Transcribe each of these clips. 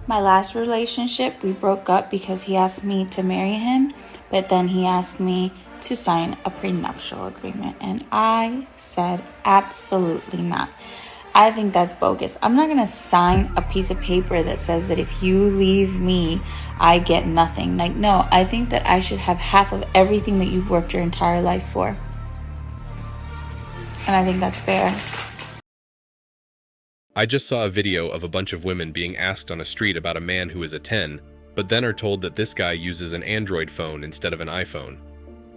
My last relationship, we broke up because he asked me to marry him, but then he asked me to sign a prenuptial agreement, and I said absolutely not. I think that's bogus. I'm not gonna sign a piece of paper that says that if you leave me, I get nothing. Like, no, I think that I should have half of everything that you've worked your entire life for. And I think that's fair. I just saw a video of a bunch of women being asked on a street about a man who is a 10, but then are told that this guy uses an Android phone instead of an iPhone.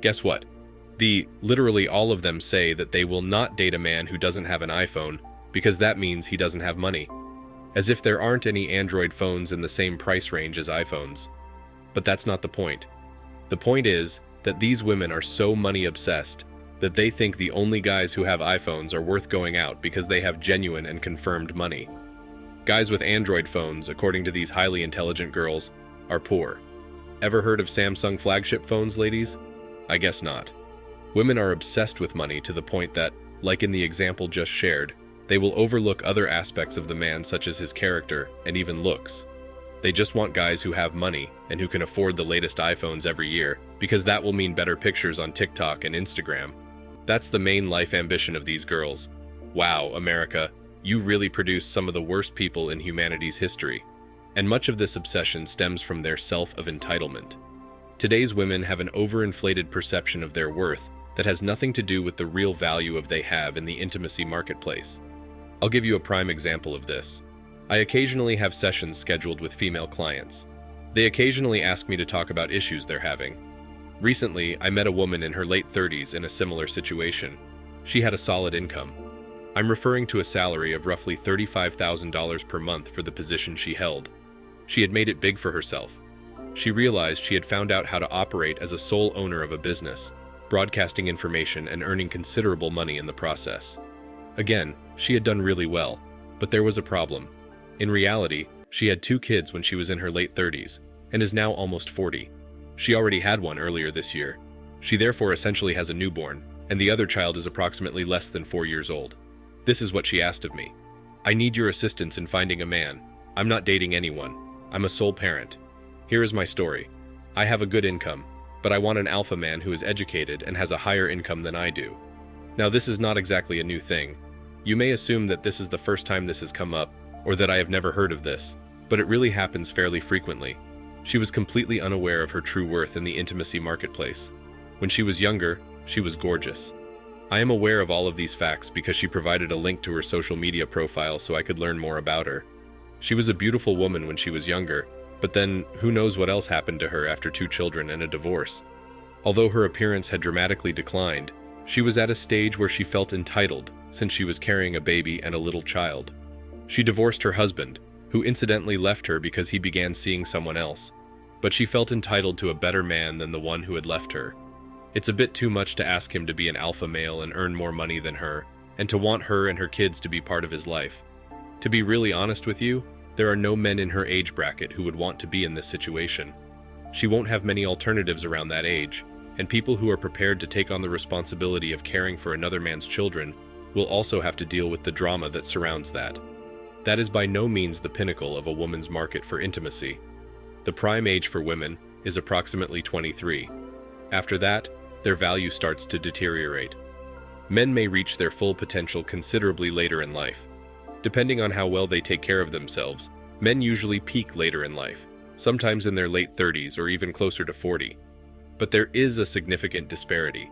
Guess what? Literally all of them say that they will not date a man who doesn't have an iPhone because that means he doesn't have money. As if there aren't any Android phones in the same price range as iPhones. But that's not the point. The point is that these women are so money obsessed that they think the only guys who have iPhones are worth going out because they have genuine and confirmed money. Guys with Android phones, according to these highly intelligent girls, are poor. Ever heard of Samsung flagship phones, ladies? I guess not. Women are obsessed with money to the point that, like in the example just shared, they will overlook other aspects of the man such as his character and even looks. They just want guys who have money and who can afford the latest iPhones every year because that will mean better pictures on TikTok and Instagram. That's the main life ambition of these girls. Wow, America, you really produce some of the worst people in humanity's history. And much of this obsession stems from their self of entitlement. Today's women have an overinflated perception of their worth that has nothing to do with the real value of they have in the intimacy marketplace. I'll give you a prime example of this. I occasionally have sessions scheduled with female clients. They occasionally ask me to talk about issues they're having. Recently, I met a woman in her late 30s in a similar situation. She had a solid income. I'm referring to a salary of roughly $35,000 per month for the position she held. She had made it big for herself. She realized she had found out how to operate as a sole owner of a business, broadcasting information and earning considerable money in the process. Again, she had done really well, but there was a problem. In reality, she had 2 kids when she was in her late 30s, and is now almost 40. She already had one earlier this year. She therefore essentially has a newborn, and the other child is approximately less than 4 years old. This is what she asked of me. I need your assistance in finding a man. I'm not dating anyone. I'm a sole parent. Here is my story. I have a good income, but I want an alpha man who is educated and has a higher income than I do. Now, this is not exactly a new thing. You may assume that this is the first time this has come up, or that I have never heard of this, but it really happens fairly frequently. She was completely unaware of her true worth in the intimacy marketplace. When she was younger, she was gorgeous. I am aware of all of these facts because she provided a link to her social media profile so I could learn more about her. She was a beautiful woman when she was younger, but then who knows what else happened to her after 2 children and a divorce. Although her appearance had dramatically declined, she was at a stage where she felt entitled since she was carrying a baby and a little child. She divorced her husband, who incidentally left her because he began seeing someone else, but she felt entitled to a better man than the one who had left her. It's a bit too much to ask him to be an alpha male and earn more money than her, and to want her and her kids to be part of his life. To be really honest with you, there are no men in her age bracket who would want to be in this situation. She won't have many alternatives around that age, and people who are prepared to take on the responsibility of caring for another man's children will also have to deal with the drama that surrounds that. That is by no means the pinnacle of a woman's market for intimacy. The prime age for women is approximately 23. After that, their value starts to deteriorate. Men may reach their full potential considerably later in life. Depending on how well they take care of themselves, men usually peak later in life, sometimes in their late 30s or even closer to 40. But there is a significant disparity.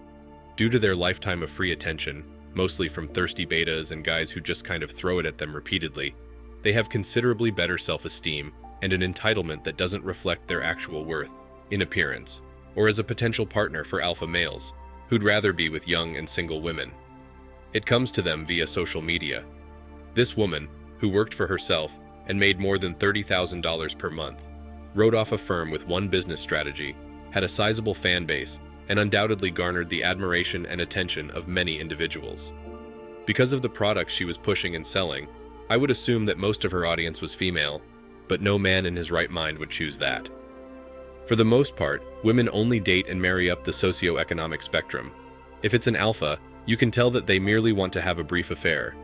Due to their lifetime of free attention, mostly from thirsty betas and guys who just kind of throw it at them repeatedly, they have considerably better self-esteem and an entitlement that doesn't reflect their actual worth, in appearance, or as a potential partner for alpha males, who'd rather be with young and single women. It comes to them via social media. This woman, who worked for herself and made more than $30,000 per month, wrote off a firm with one business strategy, had a sizable fan base, and undoubtedly garnered the admiration and attention of many individuals. Because of the products she was pushing and selling, I would assume that most of her audience was female, but no man in his right mind would choose that. For the most part, women only date and marry up the socioeconomic spectrum. If it's an alpha, you can tell that they merely want to have a brief affair.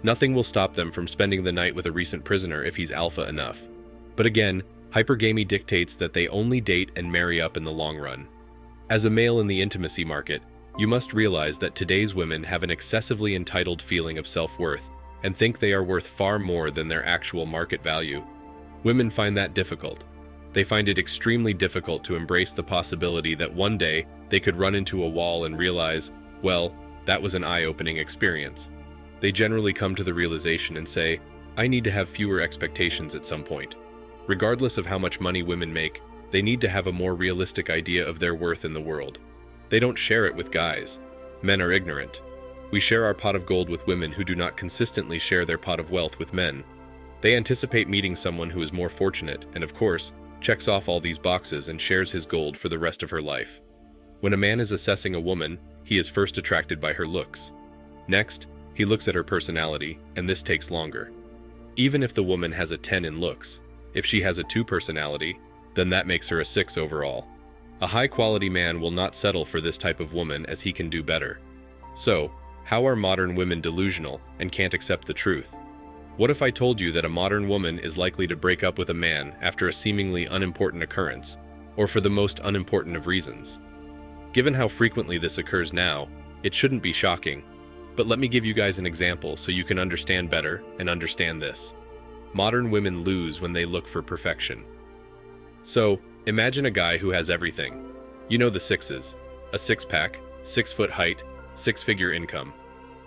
Nothing will stop them from spending the night with a recent prisoner if he's alpha enough. But again, hypergamy dictates that they only date and marry up in the long run. As a male in the intimacy market, you must realize that today's women have an excessively entitled feeling of self-worth and think they are worth far more than their actual market value. Women find that difficult. They find it extremely difficult to embrace the possibility that one day they could run into a wall and realize, well, that was an eye-opening experience. They generally come to the realization and say, I need to have fewer expectations at some point. Regardless of how much money women make, they need to have a more realistic idea of their worth in the world. They don't share it with guys. Men are ignorant. We share our pot of gold with women who do not consistently share their pot of wealth with men. They anticipate meeting someone who is more fortunate and, of course, checks off all these boxes and shares his gold for the rest of her life. When a man is assessing a woman, he is first attracted by her looks. Next, he looks at her personality, and this takes longer. Even if the woman has a 10 in looks, if she has a 2 personality, then that makes her a 6 overall. A high-quality man will not settle for this type of woman as he can do better. So, how are modern women delusional and can't accept the truth? What if I told you that a modern woman is likely to break up with a man after a seemingly unimportant occurrence, or for the most unimportant of reasons? Given how frequently this occurs now, it shouldn't be shocking. But let me give you guys an example so you can understand better and understand this. Modern women lose when they look for perfection. So, imagine a guy who has everything. You know the sixes: a six-pack, 6-foot height, 6-figure income,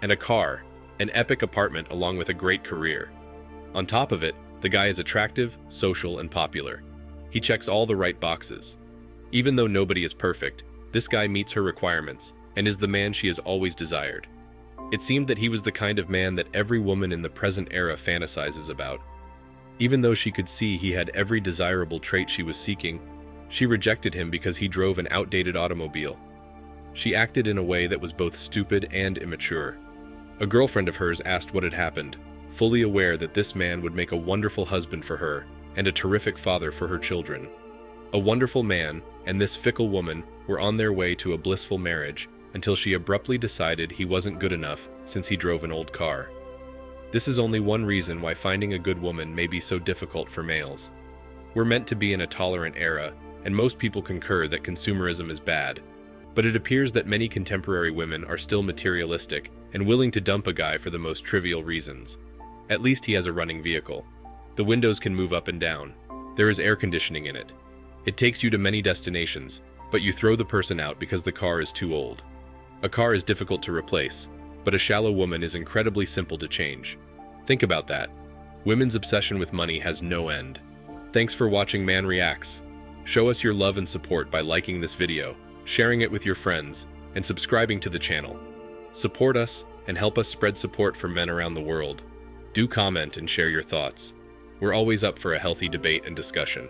and a car, an epic apartment along with a great career. On top of it, the guy is attractive, social, and popular. He checks all the right boxes. Even though nobody is perfect, this guy meets her requirements and is the man she has always desired. It seemed that he was the kind of man that every woman in the present era fantasizes about. Even though she could see he had every desirable trait she was seeking, she rejected him because he drove an outdated automobile. She acted in a way that was both stupid and immature. A girlfriend of hers asked what had happened, fully aware that this man would make a wonderful husband for her and a terrific father for her children. A wonderful man and this fickle woman were on their way to a blissful marriage until she abruptly decided he wasn't good enough since he drove an old car. This is only one reason why finding a good woman may be so difficult for males. We're meant to be in a tolerant era, and most people concur that consumerism is bad. But it appears that many contemporary women are still materialistic and willing to dump a guy for the most trivial reasons. At least he has a running vehicle. The windows can move up and down. There is air conditioning in it. It takes you to many destinations, but you throw the person out because the car is too old. A car is difficult to replace, but a shallow woman is incredibly simple to change. Think about that. Women's obsession with money has no end. Thanks for watching Man Reacts. Show us your love and support by liking this video, sharing it with your friends, and subscribing to the channel. Support us and help us spread support for men around the world. Do comment and share your thoughts. We're always up for a healthy debate and discussion.